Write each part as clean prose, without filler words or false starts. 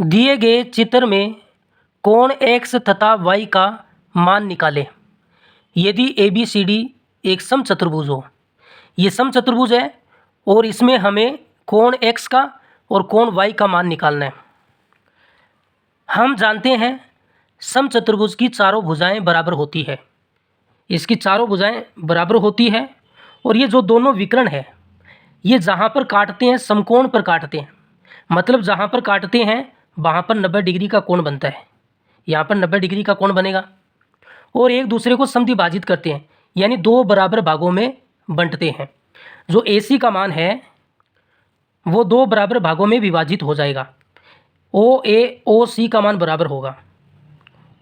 दिए गए चित्र में कोण x तथा y का मान निकालें। यदि ABCD एक समचतुर्भुज हो, ये समचतुर्भुज है और इसमें हमें कोण x का और कोण y का मान निकालना है। हम जानते हैं समचतुर्भुज की चारों भुजाएं बराबर होती है, इसकी चारों भुजाएं बराबर होती है और ये जो दोनों विकर्ण है ये जहाँ पर काटते हैं समकोण पर काटते हैं, मतलब जहाँ पर काटते हैं वहाँ पर 90 डिग्री का कोण बनता है, यहाँ पर 90 डिग्री का कोण बनेगा और एक दूसरे को समद्विभाजित करते हैं, यानी दो बराबर भागों में बंटते हैं। जो AC का मान है वो दो बराबर भागों में विभाजित हो जाएगा। OA OC का मान बराबर होगा,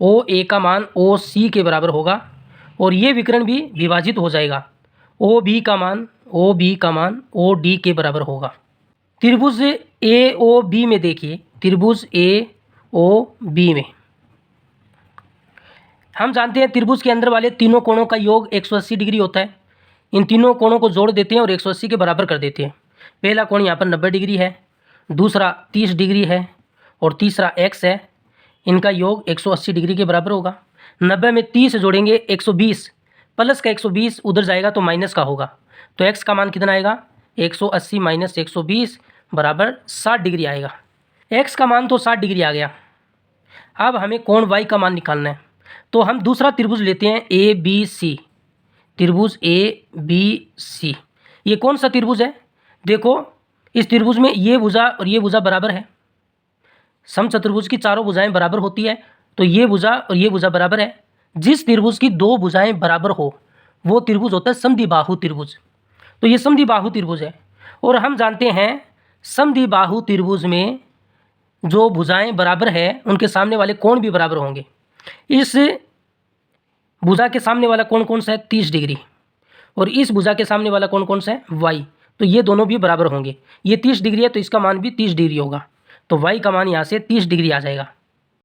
OA का मान OC के बराबर होगा और ये विकर्ण भी विभाजित हो जाएगा। OB का मान OD के बराबर होगा। त्रिभुज AOB में देखिए, त्रिभुज AOB में हम जानते हैं त्रिभुज के अंदर वाले तीनों कोणों का योग 180 डिग्री होता है। इन तीनों कोणों को जोड़ देते हैं और 180 के बराबर कर देते हैं। पहला कोण यहाँ पर 90 डिग्री है, दूसरा 30 डिग्री है और तीसरा x है। इनका योग 180 डिग्री के बराबर होगा। 90 में 30 जोड़ेंगे 120, प्लस का 120 उधर जाएगा तो माइनस का होगा, तो x का मान कितना आएगा 180 माइनस 120 बराबर 60 डिग्री आएगा। x का मान तो 60 डिग्री आ गया। अब हमें कोण y का मान निकालना है, तो हम दूसरा त्रिभुज लेते हैं ABC, त्रिभुज ABC। ये कौन सा त्रिभुज है? देखो इस त्रिभुज में ये भुजा और ये भुजा बराबर है। समचतुर्भुज की चारों भुजाएं बराबर होती है, तो ये भुजा और ये भुजा बराबर है। जिस त्रिभुज की दो भुजाएं बराबर हो वो त्रिभुज होता है समद्विबाहु त्रिभुज। तो ये समद्विबाहु त्रिभुज है और हम जानते हैं समद्विबाहु त्रिभुज में जो भुजाएं बराबर है उनके सामने वाले कोण भी बराबर होंगे। इस भुजा के सामने वाला कोण कौन सा है 30 डिग्री और इस भुजा के सामने वाला कोण कौन सा है y, तो ये दोनों भी बराबर होंगे। ये 30 डिग्री है तो इसका मान भी 30 डिग्री होगा, तो y का मान यहाँ से 30 डिग्री आ जाएगा।